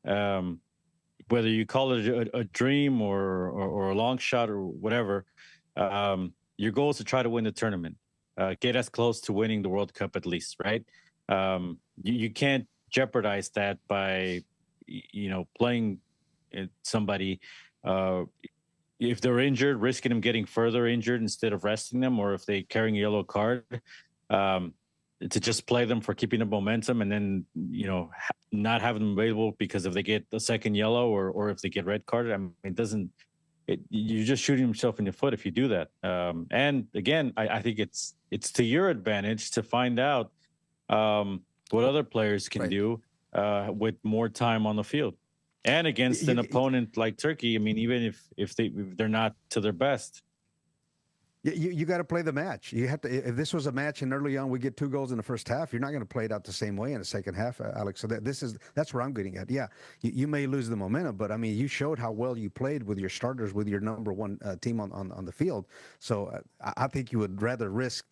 whether you call it a dream or a long shot or whatever, your goal is to try to win the tournament, get as close to winning the World Cup at least, right? You can't jeopardize that by playing somebody. If they're injured, risking them getting further injured instead of resting them, or if they carrying a yellow card, um, to just play them for keeping the momentum, and then not having them available because if they get a second yellow or if they get red carded, I mean, you're just shooting yourself in the foot if you do that. And again, I think it's to your advantage to find out what other players can do with more time on the field. And against an opponent like Turkey, I mean, even if they're not to their best. You got to play the match. You have to. If this was a match and early on we get 2 goals in the first half, you're not going to play it out the same way in the second half, Alex. So that's where I'm getting at. Yeah, you may lose the momentum, but I mean, you showed how well you played with your starters, with your number one team on the field. So I think you would rather risk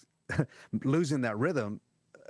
losing that rhythm,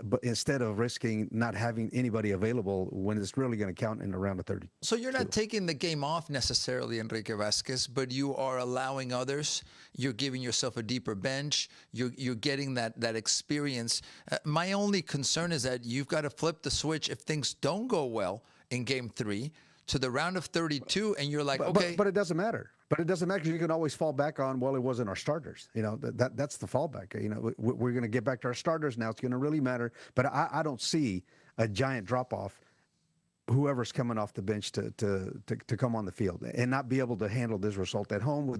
but instead of risking not having anybody available when it's really going to count in around the 30. So you're not taking the game off necessarily, Enrique Vasquez, but you are allowing others. You're giving yourself a deeper bench. You're getting that experience. My only concern is that you've got to flip the switch if things don't go well in Game 3 to the round of 32, and you're like, okay. But it doesn't matter. But it doesn't matter because you can always fall back on, well, it wasn't our starters. That's the fallback. We're going to get back to our starters now. It's going to really matter. But I don't see a giant drop-off, whoever's coming off the bench to come on the field and not be able to handle this result at home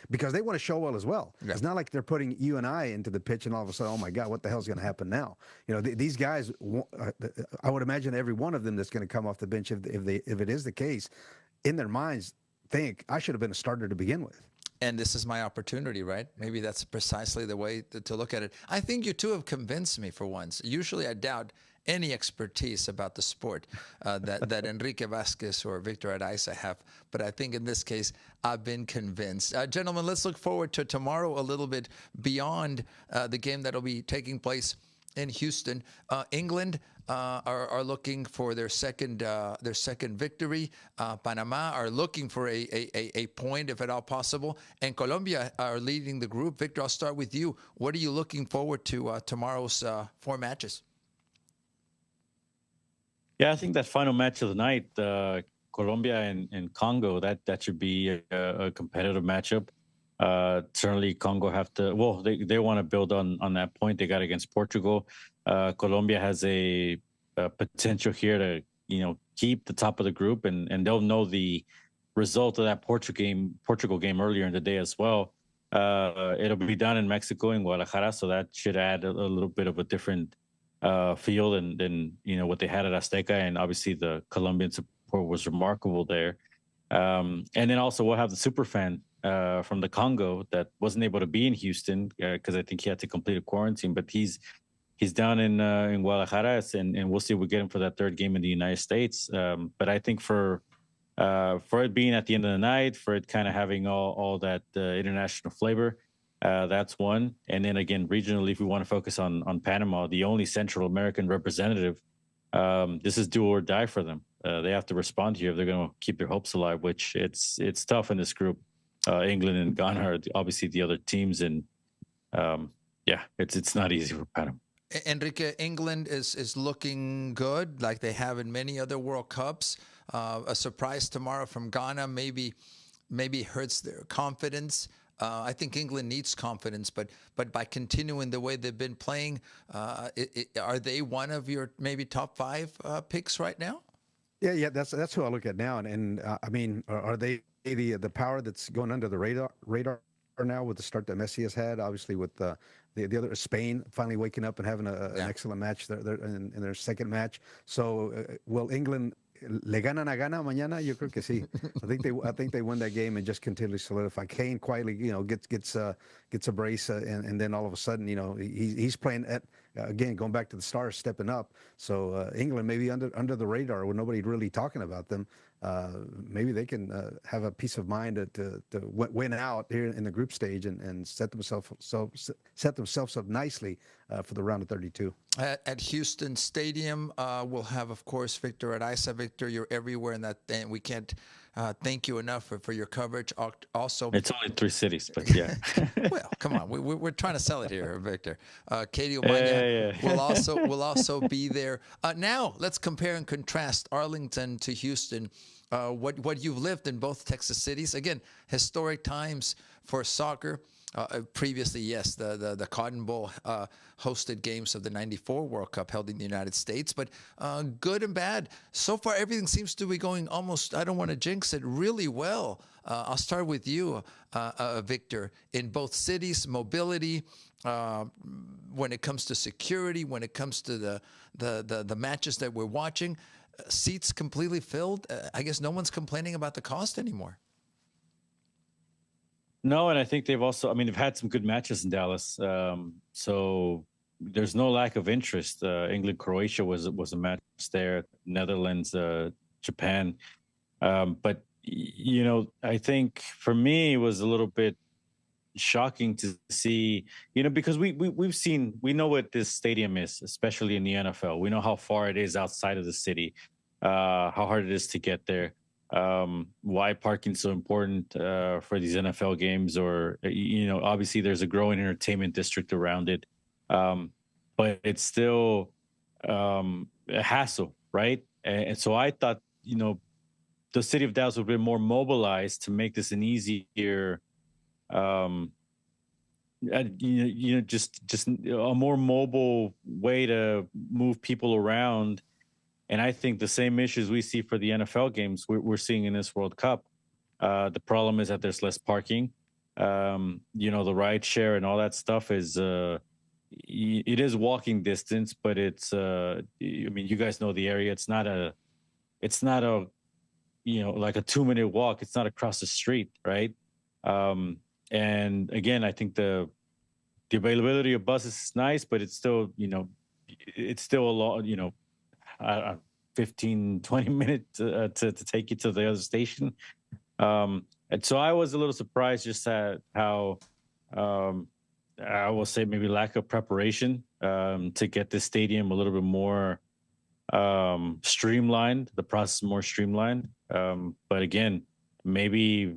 because they want to show well as well. Yeah. It's not like they're putting you and I into the pitch and all of a sudden, oh my God, what the hell's going to happen now? These guys, I would imagine every one of them that's going to come off the bench, if it is the case, in their minds, think I should have been a starter to begin with. And this is my opportunity, right? Maybe that's precisely the way to look at it. I think you two have convinced me for once. Usually I doubt any expertise about the sport that Enrique Vasquez or Victor Araiza have. But I think in this case, I've been convinced. Gentlemen, let's look forward to tomorrow a little bit beyond the game that'll be taking place in Houston. England are looking for their second victory. Panama are looking for a point, if at all possible. And Colombia are leading the group. Victor, I'll start with you. What are you looking forward to tomorrow's 4 matches? Yeah, I think that final match of the night, Colombia and Congo, that should be a competitive matchup. Certainly Congo have to, well, they want to build on that point they got against Portugal. Colombia has a potential here to, keep the top of the group, and they'll know the result of that Portugal game earlier in the day as well. It'll be done in Mexico, in Guadalajara, so that should add a little bit of a different feel than what they had at Azteca, and obviously the Colombian support was remarkable there. And then also we'll have the super fan from the Congo that wasn't able to be in Houston because I think he had to complete a quarantine, but he's down in Guadalajara, and we'll see if we get him for that 3rd game in the United States. But I think for it being at the end of the night, for it kind of having all that international flavor, that's one. And then again, regionally, if we want to focus on Panama, the only Central American representative, this is do or die for them. They have to respond here if they're going to keep their hopes alive, which it's tough in this group. England and Ghana are obviously the other teams, and it's not easy for Panama. Enrique, England is looking good, like they have in many other World Cups. A surprise tomorrow from Ghana maybe hurts their confidence. I think England needs confidence, but by continuing the way they've been playing, are they one of your maybe top 5 picks right now? Yeah, that's who I look at now, and I mean, are they the power that's going under the radar now with the start that Messi has had? Obviously, with the other Spain finally waking up and having an excellent match in their second match. So will England le ganan a Ghana mañana? Yo creo que sí. I think they win that game and just continually solidify. Kane quietly, gets a brace, and then all of a sudden, he's playing at again, going back to the stars stepping up. So England maybe under the radar with nobody really talking about them. Maybe they can have a peace of mind to win out here in the group stage and set themselves up nicely for the round of 32. At Houston Stadium, we'll have, of course, Victor Araiza. Victor, you're everywhere in that, and we can't thank you enough for your coverage. Also, It's only 3 cities, but yeah. well, come on, we're trying to sell it here, Victor. Katie Omania Yeah. will also be there. Now let's compare and contrast Arlington to Houston. What you've lived in both Texas cities. Again, historic times for soccer. Previously, yes, the Cotton Bowl hosted games of the '94 World Cup held in the United States, but good and bad. So far, everything seems to be going almost, I don't want to jinx it, really well. I'll start with you, Victor. In both cities, mobility, when it comes to security, when it comes to the matches that we're watching, seats completely filled. I guess no one's complaining about the cost anymore. No, and I think they've also, I mean, they've had some good matches in Dallas. So there's no lack of interest. England, Croatia was a match there, Netherlands, Japan. But, I think for me, it was a little bit shocking to see, because we know what this stadium is, especially in the NFL. We know how far it is outside of the city, how hard it is to get there. Why parking's so important for these NFL games, or obviously there's a growing entertainment district around it, but it's still a hassle, right? And so I thought the city of Dallas would be more mobilized to make this an easier, just a more mobile way to move people around. And I think the same issues we see for the NFL games, we're seeing in this World Cup. The problem is that there's less parking. The ride share and all that stuff is, it is walking distance, but it's, you guys know the area. It's not a, like a 2-minute walk. It's not across the street, right? And again, I think the availability of buses is nice, but it's still, a lot, 15, 20 minutes to take you to the other station. And so I was a little surprised just at how, I will say maybe lack of preparation to get this stadium a little bit more streamlined, the process more streamlined. But again, maybe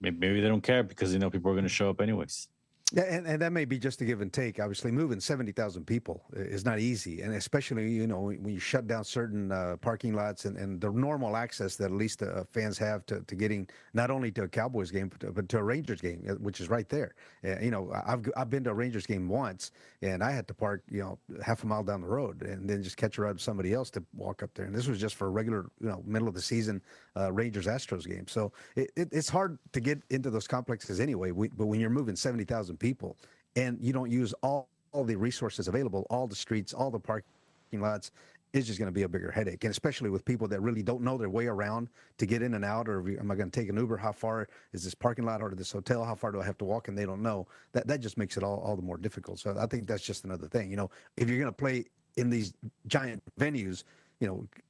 they don't care because people are going to show up anyways. Yeah, and that may be just a give and take. Obviously, moving 70,000 people is not easy, and especially when you shut down certain parking lots and the normal access that at least fans have to getting not only to a Cowboys game but to a Rangers game, which is right there. I've been to a Rangers game once, and I had to park half a mile down the road and then just catch a ride with somebody else to walk up there. And this was just for a regular middle of the season Rangers Astros game. So it's hard to get into those complexes anyway. But when you're moving 70,000 people and you don't use all the resources available, all the streets, all the parking lots, it's just going to be a bigger headache. And especially with people that really don't know their way around to get in and out, or am I going to take an Uber? How far is this parking lot or this hotel? How far do I have to walk? And they don't know. That just makes it all the more difficult. So I think that's just another thing. If you're going to play in these giant venues,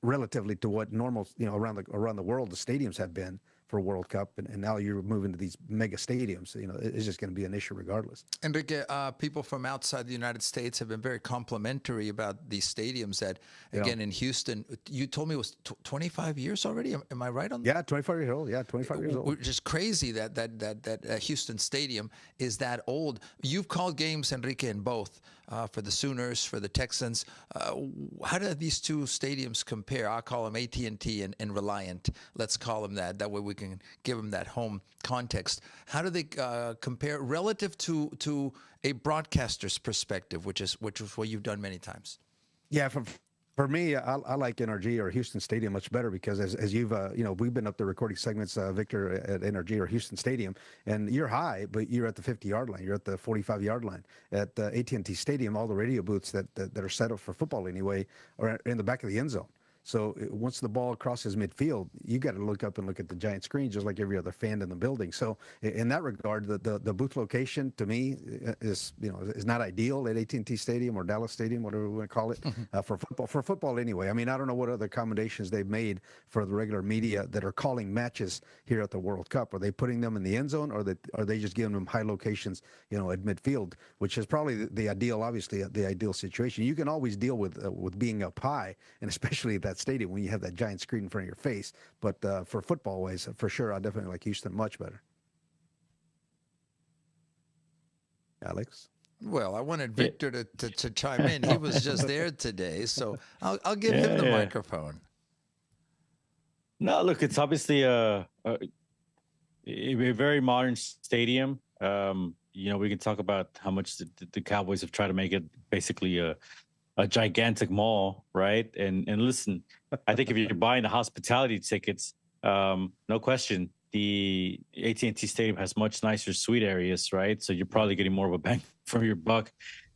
relatively to what normal, around the world, the stadiums have been for a World Cup, and now you're moving to these mega stadiums. It's just going to be an issue regardless. Enrique, people from outside the United States have been very complimentary about these stadiums that, again, in Houston, you told me it was 25 years already. Am I right on that? Yeah, 25 years old. Yeah, 25 years old. Which is crazy that Houston Stadium is that old. You've called games, Enrique, in both. For the Sooners, for the Texans. How do these two stadiums compare? I'll call them AT&T and Reliant. Let's call them that. That way we can give them that home context. How do they compare relative to a broadcaster's perspective, which is what you've done many times? Yeah, for me, I like NRG or Houston Stadium much better because as you've, we've been up there recording segments, Victor, at NRG or Houston Stadium, and you're high, but you're at the 50-yard line. You're at the 45-yard line. At AT&T Stadium, all the radio booths that are set up for football anyway are in the back of the end zone. So once the ball crosses midfield, you got to look up and look at the giant screen, just like every other fan in the building. So in that regard, the booth location to me is not ideal at AT&T Stadium or Dallas Stadium, whatever we want to call it, for football. For football anyway. I mean, I don't know what other accommodations they've made for the regular media that are calling matches here at the World Cup. Are they putting them in the end zone, or are they just giving them high locations, at midfield, which is probably the ideal, obviously the ideal situation. You can always deal with being up high, and especially at that that stadium when you have that giant screen in front of your face. But for football ways, for sure, I definitely like Houston much better. Alex? Well, I wanted Victor to chime in. He was just there today, so I'll give him the microphone. No, look, it's obviously a very modern stadium. We can talk about how much the Cowboys have tried to make it basically a gigantic mall, right? And listen, I think if you're buying the hospitality tickets, no question, the AT&T Stadium has much nicer suite areas, right? So you're probably getting more of a bang for your buck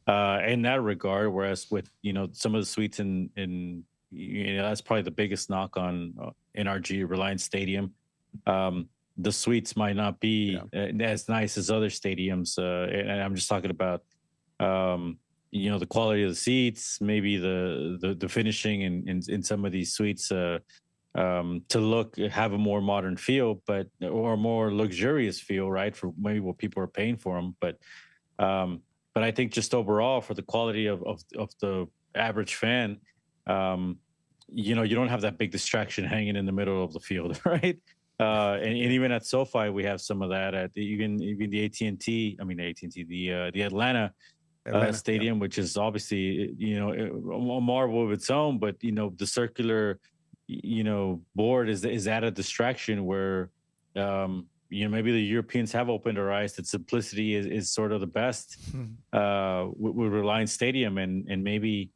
in that regard. Whereas with some of the suites in that's probably the biggest knock on NRG Reliance Stadium. The suites might not be as nice as other stadiums, and I'm just talking about the quality of the seats, maybe the finishing in some of these suites to have a more modern feel, or a more luxurious feel, right? For maybe what people are paying for them, but I think just overall for the quality of the average fan, you don't have that big distraction hanging in the middle of the field, right? And even at SoFi, we have some of that. At even the the Atlanta Stadium, which is obviously a marvel of its own, but the circular board is at a distraction where maybe the Europeans have opened their eyes that simplicity is sort of the best with Reliance Stadium, and maybe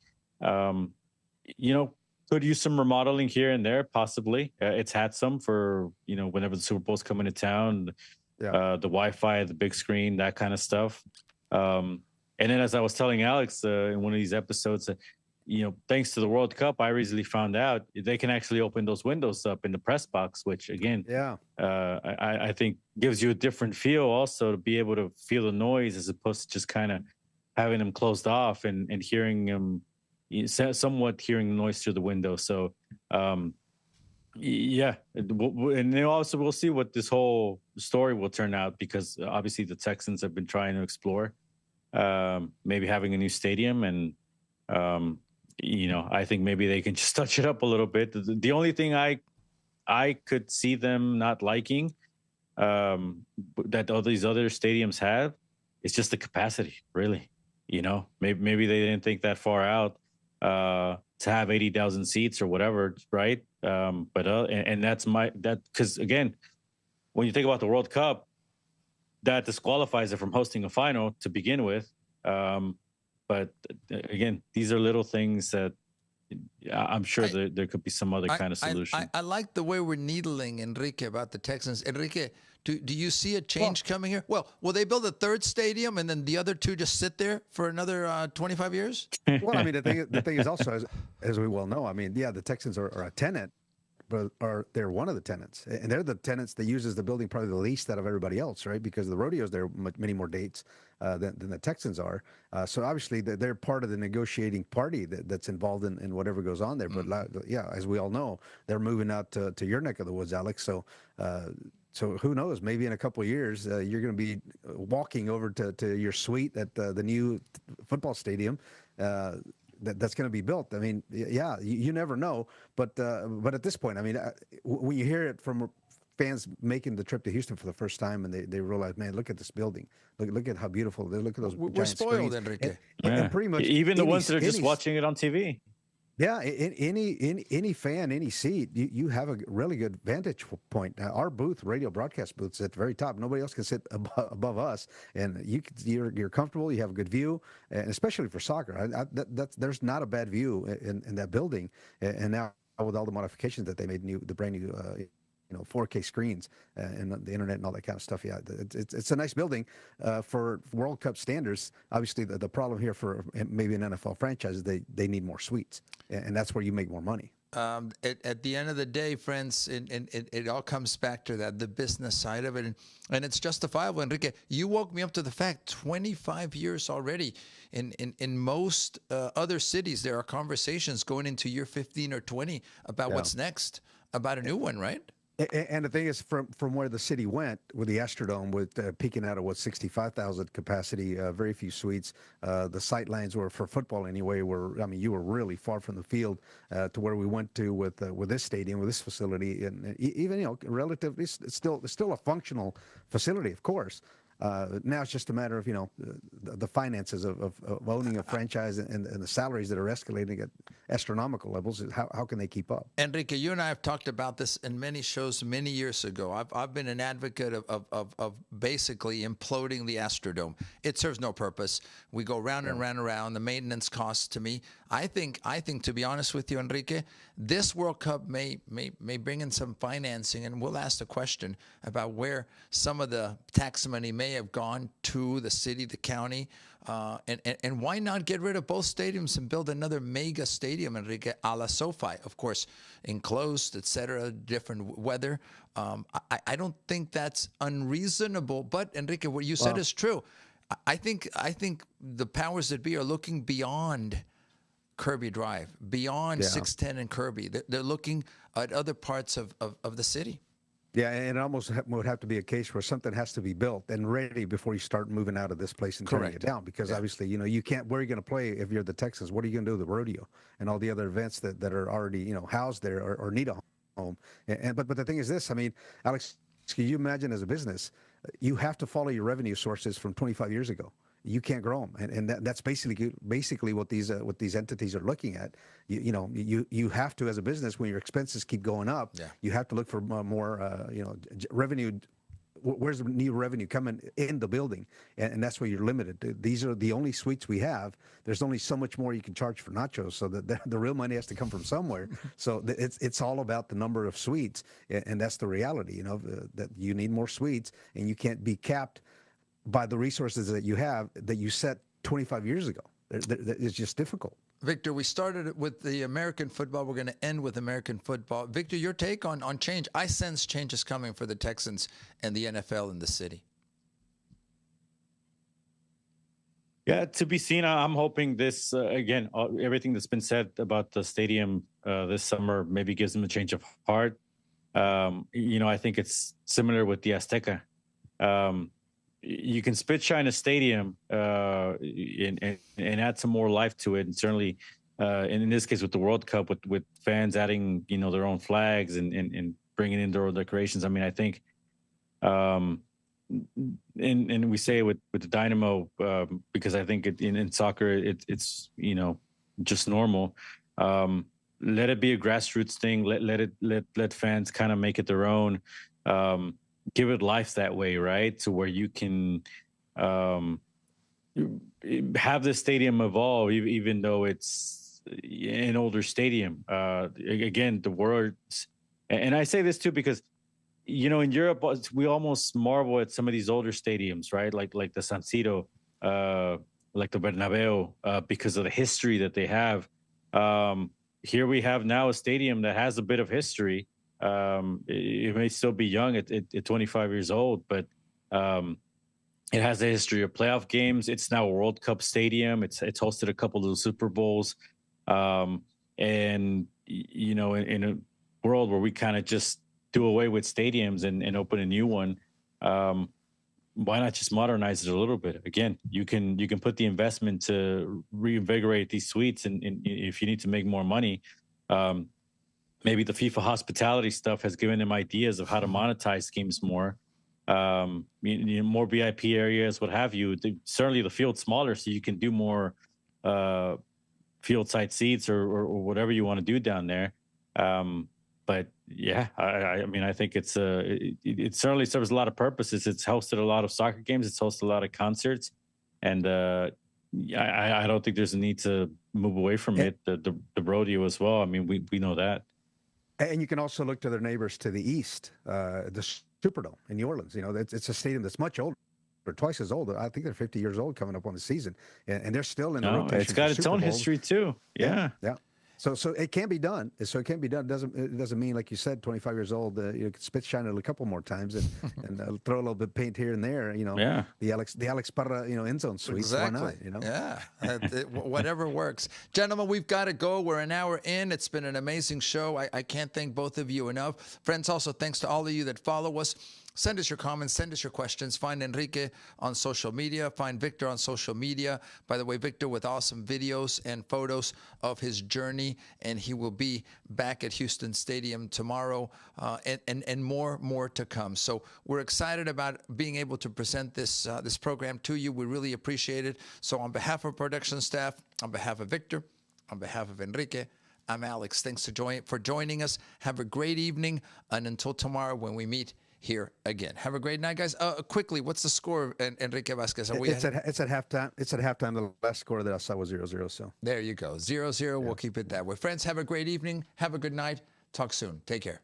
could use some remodeling here and there, possibly. It's had some for whenever the Super Bowl's coming to town, the Wi-Fi, the big screen, that kind of stuff. And then, as I was telling Alex in one of these episodes, thanks to the World Cup, I recently found out they can actually open those windows up in the press box, which again, I think gives you a different feel also to be able to feel the noise as opposed to just kind of having them closed off and hearing them, somewhat hearing the noise through the window. So, and then also we'll see what this whole story will turn out, because obviously the Texans have been trying to explore maybe having a new stadium, and I think maybe they can just touch it up a little bit. The only thing I could see them not liking that all these other stadiums have is just the capacity, really. Maybe they didn't think that far out to have 80,000 seats or whatever, right? And that's because again, when you think about the World Cup, that disqualifies it from hosting a final to begin with. But again, these are little things that I'm sure there could be some other kind of solution. I like the way we're needling Enrique about the Texans. Enrique, do you see a change coming here? Well, will they build a third stadium and then the other two just sit there for another 25 years? Well, I mean, the thing is also, as we well know, I mean, the Texans are a tenant, but they're one of the tenants, and they're the tenants that uses the building probably the least out of everybody else, right? Because the rodeos, there are many more dates than the Texans are. So obviously they're part of the negotiating party that's involved in whatever goes on there. But as we all know, they're moving out to your neck of the woods, Alex. So who knows? Maybe in a couple of years, you're going to be walking over to your suite at the new football stadium. That's going to be built. I mean, you never know. But at this point, I mean, when you hear it from fans making the trip to Houston for the first time, and they realize, man, look at this building. Look at how beautiful. Look at those. We're spoiled, screens. Enrique. And pretty much even the ones that are just watching it on TV. Yeah, in any fan, any seat, you have a really good vantage point. Now, our booth, radio broadcast booth, is at the very top. Nobody else can sit above us, and you're comfortable. You have a good view, and especially for soccer, there's not a bad view in that building. And now with all the modifications that they made, the brand new 4K screens and the internet and all that kind of stuff. Yeah, it's a nice building for World Cup standards. Obviously, the problem here for maybe an NFL franchise is they need more suites, and that's where you make more money. At the end of the day, friends, it all comes back to the business side of it, and it's justifiable. Enrique, you woke me up to the fact 25 years already. In most other cities, there are conversations going into year 15 or 20 about what's next, about a new one, right? And the thing is, from where the city went with the Astrodome, with peaking out at what 65,000 capacity, very few suites. The sight lines were for football anyway. I mean, you were really far from the field to where we went to with this stadium, with this facility, and even relatively, it's still a functional facility, of course. Now it's just a matter of the finances of owning a franchise and the salaries that are escalating at astronomical levels. How can they keep up? Enrique, you and I have talked about this in many shows many years ago. I've been an advocate of basically imploding the Astrodome. It serves no purpose. We go round and round and round. The maintenance costs to me. I think to be honest with you, Enrique, this World Cup may bring in some financing, and we'll ask the question about where some of the tax money may have gone to the city, the county, and why not get rid of both stadiums and build another mega stadium, Enrique, a la SoFi, of course, enclosed, etc., different weather. I don't think that's unreasonable, but Enrique, what you said is true. I think the powers that be are looking beyond Kirby Drive, beyond 610 and Kirby. They're looking at other parts of the city. Yeah, and it almost would have to be a case where something has to be built and ready before you start moving out of this place and tearing it down. Because obviously, you can't. Where are you going to play if you're the Texans? What are you going to do with the rodeo and all the other events that are already housed there or need a home? But the thing is this. I mean, Alex, can you imagine as a business, you have to follow your revenue sources from 25 years ago. You can't grow them, and that's basically what these entities are looking at. You have to, as a business, when your expenses keep going up, you have to look for more revenue. Where's the new revenue coming in the building? And that's where you're limited. These are the only suites we have. There's only so much more you can charge for nachos, so that the real money has to come from somewhere. So it's all about the number of suites, and that's the reality. That you need more suites, and you can't be capped by the resources that you have that you set 25 years ago. It's just difficult. Victor, we started with the American football. We're going to end with American football. Victor, your take on change. I sense change is coming for the Texans and the NFL in the city. Yeah, to be seen. I'm hoping this, again, everything that's been said about the stadium this summer maybe gives them a change of heart. I think it's similar with the Azteca. You can spit shine a stadium and add some more life to it, and certainly, and in this case with the World Cup, with fans adding their own flags and bringing in their own decorations. I mean, I think, and we say it with the Dynamo because I think in soccer it's just normal. Let it be a grassroots thing. Let fans kind of make it their own. Give it life that way, right? To where you can have the stadium evolve, even though it's an older stadium. Again, the words, and I say this too because, in Europe, we almost marvel at some of these older stadiums, right? Like the San Siro, like the Bernabeu, because of the history that they have. Here we have now a stadium that has a bit of history. It may still be young at 25 years old, but it has a history of playoff games. It's now a World Cup stadium. It's hosted a couple of the Super Bowls. And, in a world where we kind of just do away with stadiums and open a new one, why not just modernize it a little bit? Again, you can put the investment to reinvigorate these suites, and if you need to make more money, maybe the FIFA hospitality stuff has given them ideas of how to monetize games more, more VIP areas, what have you. Certainly the field's smaller, so you can do more field side seats or whatever you want to do down there. But yeah, I mean, I think it certainly serves a lot of purposes. It's hosted a lot of soccer games. It's hosted a lot of concerts, and I don't think there's a need to move away from it. The rodeo as well. I mean, we know that. And you can also look to their neighbors to the east, the Superdome in New Orleans. It's a stadium that's much older, twice as old. I think they're 50 years old coming up on the season, and they're still in the rotation. It's got its own history too. Yeah. So it can be done. So it can be done. It doesn't mean, like you said, 25 years old, you could spit shine it a couple more times and throw a little bit of paint here and there. Yeah. The Alex Parra, end zone suite. Exactly. Why not? Yeah. Whatever works. Gentlemen, we've got to go. We're an hour in. It's been an amazing show. I can't thank both of you enough. Friends, also thanks to all of you that follow us. Send us your comments. Send us your questions. Find Enrique on social media. Find Victor on social media. By the way, Victor with awesome videos and photos of his journey, and he will be back at Houston Stadium tomorrow, and more to come. So we're excited about being able to present this program to you. We really appreciate it. So on behalf of production staff, on behalf of Victor, on behalf of Enrique, I'm Alex. Thanks for joining us. Have a great evening, and until tomorrow when we meet here again. Have a great night, guys. Quickly, what's the score, Enrique Vasquez? It's at halftime. It's at halftime. The last score that I saw was 0-0. So there you go, 0-0. Yeah. We'll keep it that way. Friends, have a great evening. Have a good night. Talk soon. Take care.